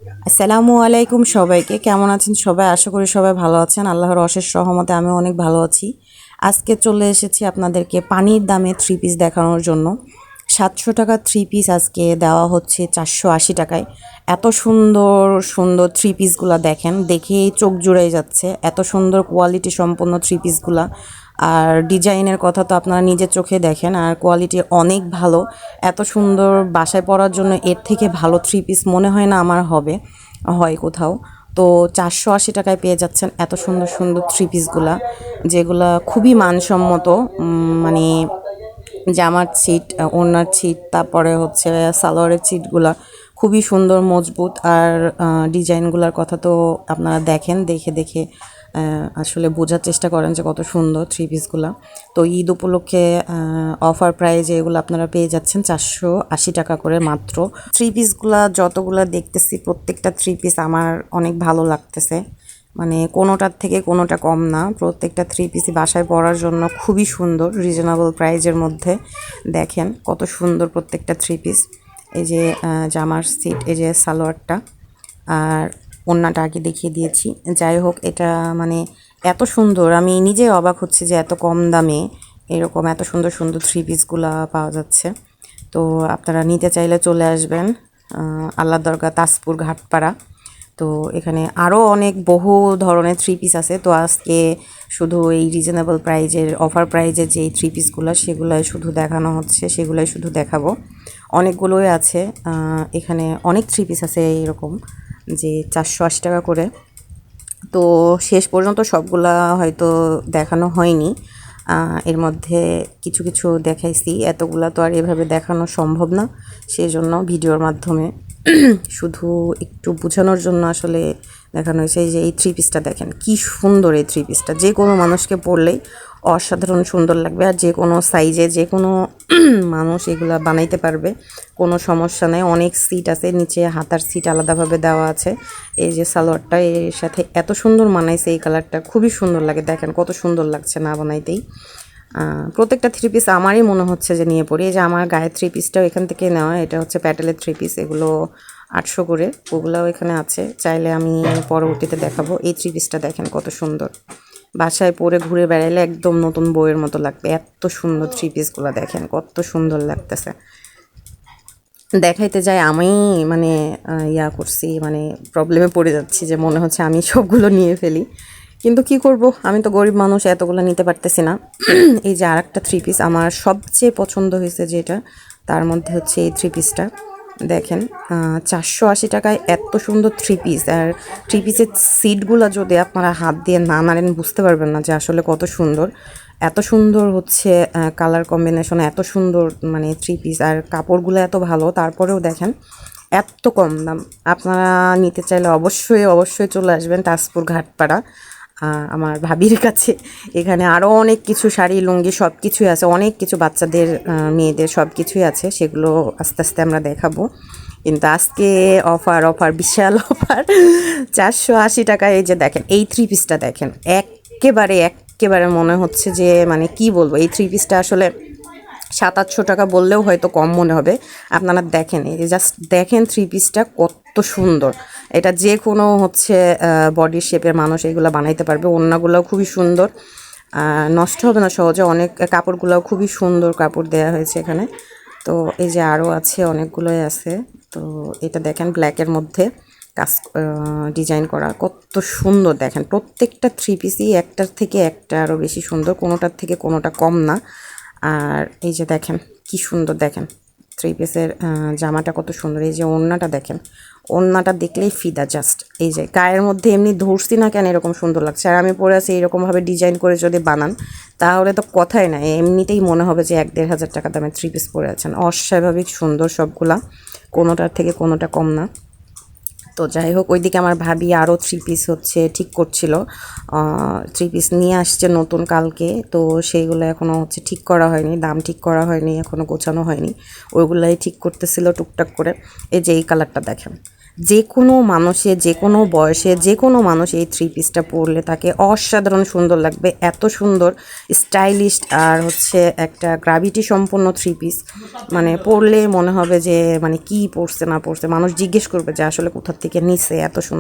আসসালামু আলাইকুম সবাইকে, কেমন আছেন সবাই? আশা করি সবাই ভালো আছেন। আল্লাহর অশেষ রহমতে আমিও অনেক ভালো আছি। আজকে চলে এসেছি আপনাদেরকে পানির দামে থ্রি পিস দেখানোর জন্য। 700 টাকা থ্রি পিস আজকে দেওয়া হচ্ছে 480 টাকায়। এত সুন্দর সুন্দর থ্রি পিসগুলো দেখেন, দেখেই চোখ জুড়াই যাচ্ছে। এত সুন্দর কোয়ালিটি সম্পন্ন থ্রি পিসগুলা, আর ডিজাইনের কথা তো আপনারা নিজের চোখে দেখেন, আর কোয়ালিটি অনেক ভালো। এত সুন্দর বাসায় পরার জন্য এর থেকে ভালো থ্রি পিস মনে হয় না আমার হয় কোথাও। তো 480 টাকায় পেয়ে যাচ্ছেন এত সুন্দর সুন্দর থ্রি পিসগুলা, যেগুলা খুবই মানসম্মত। মানে জামার ছিট, ওড়নার ছিট, তারপরে হচ্ছে সালোয়ারের ছিটগুলা খুবই সুন্দর মজবুত। আর ডিজাইনগুলোর কথা তো আপনারা দেখেন, দেখে দেখে আসলে বোঝার চেষ্টা করেন যে কত সুন্দর থ্রি পিসগুলা। তো ঈদ উপলক্ষে অফার প্রাইজে এগুলো আপনারা পেয়ে যাচ্ছেন 480 টাকা করে মাত্র। থ্রি পিসগুলা যতগুলো দেখতেছি প্রত্যেকটা থ্রি পিস আমার অনেক ভালো লাগতেছে। মানে কোনোটার থেকে কোনোটা কম না, প্রত্যেকটা থ্রি পিসই বাসায় পরার জন্য খুবই সুন্দর, রিজনেবল প্রাইজের মধ্যে। দেখেন কত সুন্দর প্রত্যেকটা থ্রি পিস। এই যে জামার সিট, এই যে সালোয়ারটা, আর ওড়নাটা আগে দেখিয়ে দিয়েছি। যাই হোক, এটা মানে এত সুন্দর, আমি নিজে অবাক হচ্ছি যে এত কম দামে এরকম এত সুন্দর সুন্দর থ্রি পিসগুলা পাওয়া যাচ্ছে। তো আপনারা নিতে চাইলে চলে আসবেন আল্লাহ দরগা, তাজপুর, ঘাটপাড়া। তো এখানে আরও অনেক বহু ধরনের থ্রি পিস আছে। তো আজকে শুধু এই রিজনেবল প্রাইজের, অফার প্রাইজের যে থ্রি পিসগুলো সেগুলাই শুধু দেখানো হচ্ছে, সেগুলাই শুধু দেখাবো। অনেকগুলোই আছে, এখানে অনেক থ্রি পিস আছে এরকম যে 480 টাকা করে। তো শেষ পর্যন্ত সবগুলা হয়তো দেখানো হয়নি, এর মধ্যে কিছু কিছু দেখাইছি, এতগুলা তো আর এভাবে দেখানো সম্ভব না। সেই জন্য ভিডিওর মাধ্যমে শুধু একটু বোঝানোর জন্য আসলে দেখানো হয়েছে। এই যে এই থ্রি পিসটা দেখেন, কি সুন্দর এই থ্রি পিসটা, যে কোনো মানুষকে পরলেই অসাধারণ সুন্দর লাগবে। আর যে কোনো সাইজে যে কোনো মানুষ এগুলা বানাইতে পারবে, কোনো সমস্যা নেই। অনেক সিট আছে, নিচে হাতার সিট আলাদাভাবে দেওয়া আছে। এই যে সালোয়ারটা এর সাথে এত সুন্দর মানাইছে, এই কালারটা খুবই সুন্দর লাগে। দেখেন কত সুন্দর লাগছে না বানাইতেই। প্রত্যেকটা থ্রি পিস আমারই মনে হচ্ছে যে নিয়ে পড়ি। এই যে আমার গায়ের থ্রি পিসটাও এখান থেকে নেওয়া, এটা হচ্ছে প্যাটেলের থ্রি পিস, এগুলো 800 করে, ওগুলোও এখানে আছে, চাইলে আমি পরবর্তীতে দেখাবো। এই থ্রি পিসটা দেখেন কত সুন্দর, বাসায় পরে ঘুরে বেড়াইলে একদম নতুন বইয়ের মতো লাগবে। এত সুন্দর থ্রি পিসগুলো দেখেন কত সুন্দর লাগতেছে। দেখাইতে যাই আমি মানে করছি, মানে প্রবলেমে পড়ে যাচ্ছি, যে মনে হচ্ছে আমি সবগুলো নিয়ে ফেলি, কিন্তু কি করব, আমি তো গরিব মানুষ, এতগুলো নিতে পারতেছি না। এই যে আরেকটা থ্রি পিস আমার সবচেয়ে পছন্দ হয়েছে যেটা, তার মধ্যে হচ্ছে এই থ্রি পিসটা দেখেন, 480 টাকায় এত সুন্দর থ্রি পিস। আর থ্রি পিসের সিটগুলো যদি আপনারা হাত দিয়ে না নাড়েন বুঝতে পারবেন না যে আসলে কত সুন্দর। এত সুন্দর হচ্ছে কালার কম্বিনেশন, এত সুন্দর মানে থ্রি পিস, আর কাপড়গুলো এত ভালো। তারপরেও দেখেন এত কম দাম। আপনারা নিতে চাইলে অবশ্যই অবশ্যই চলে আসবেন তাজপুর, ঘাটপাড়া, আমার ভাবির কাছে। এখানে আরও অনেক কিছু শাড়ি, লুঙ্গি সব কিছুই আছে, অনেক কিছু বাচ্চাদের, মেয়েদের সব কিছুই আছে, সেগুলো আস্তে আস্তে আমরা দেখাবো। কিন্তু আজকে অফার, অফার, বিশাল অফার, 480 টাকায়। এই যে দেখেন এই থ্রি পিসটা দেখেন, একেবারে একেবারে মনে হচ্ছে যে মানে কি বলবো, এই থ্রি পিসটা আসলে 700-800 টাকা বললেও হয়তো কম মনে হবে। আপনারা দেখেন, এই জাস্ট দেখেন থ্রি পিসটা কত সুন্দর। এটা যে কোনো হচ্ছে বডি শেপের মানুষ এগুলো বানাইতে পারবে। ওড়নাগুলোও খুবই সুন্দর, নষ্ট হবে না সহজে। অনেক কাপড়গুলোও খুবই সুন্দর কাপড় দেওয়া হয়েছে এখানে। তো এই যে আরও আছে, অনেকগুলোই আছে। তো এটা দেখেন ব্ল্যাকের মধ্যে কাজ, ডিজাইন করা কত সুন্দর। দেখেন প্রত্যেকটা থ্রি পিসই একটার থেকে একটা আরও বেশি সুন্দর, কোনোটার থেকে কোনোটা কম না। আর এই যে দেখেন কি সুন্দর, দেখেন থ্রি পিসের জামাটা কত সুন্দর। এই যে ওড়নাটা দেখেন, ওড়নাটা দেখলেই ফিদা জাস্ট। এই যে গায়ের মধ্যে এমনি ধরছি না কেন এরকম সুন্দর লাগছে। আর আমি পরে আছি এরকমভাবে ডিজাইন করে যদি বানান তাহলে তো কথাই নাই, এমনিতেই মনে হবে যে 1-1.5 হাজার টাকা দামের থ্রি পিস পরে আছেন। অস্বাভাবিক সুন্দর সবগুলা, কোনোটার থেকে কোনোটা কম না। তো যাই হোক, ওইদিকে আমার ভাবি আরও থ্রি পিস হচ্ছে ঠিক করছিল, থ্রি পিস নিয়ে আসছে নতুন কালকে। তো সেইগুলো এখনও হচ্ছে ঠিক করা হয়নি, দাম ঠিক করা হয়নি, এখনও গোছানো হয়নি, ওইগুলাই ঠিক করতেছিল টুকটাক করে। এই যে এই কালারটা দেখেন, যে কোনো মানুষে যে কোনো বয়সে যে কোনো মানুষ এই থ্রি পিসটা পরলে তাকে অসাধারণ সুন্দর লাগবে। এত সুন্দর স্টাইলিশ আর হচ্ছে একটা গ্র্যাভিটি সম্পন্ন থ্রি পিস, মানে পরলে মনে হবে যে মানে কি পরছে না পরছে, মানুষ জিজ্ঞেস করবে যে আসলে কোথা থেকে নিছে এত সুন্দর।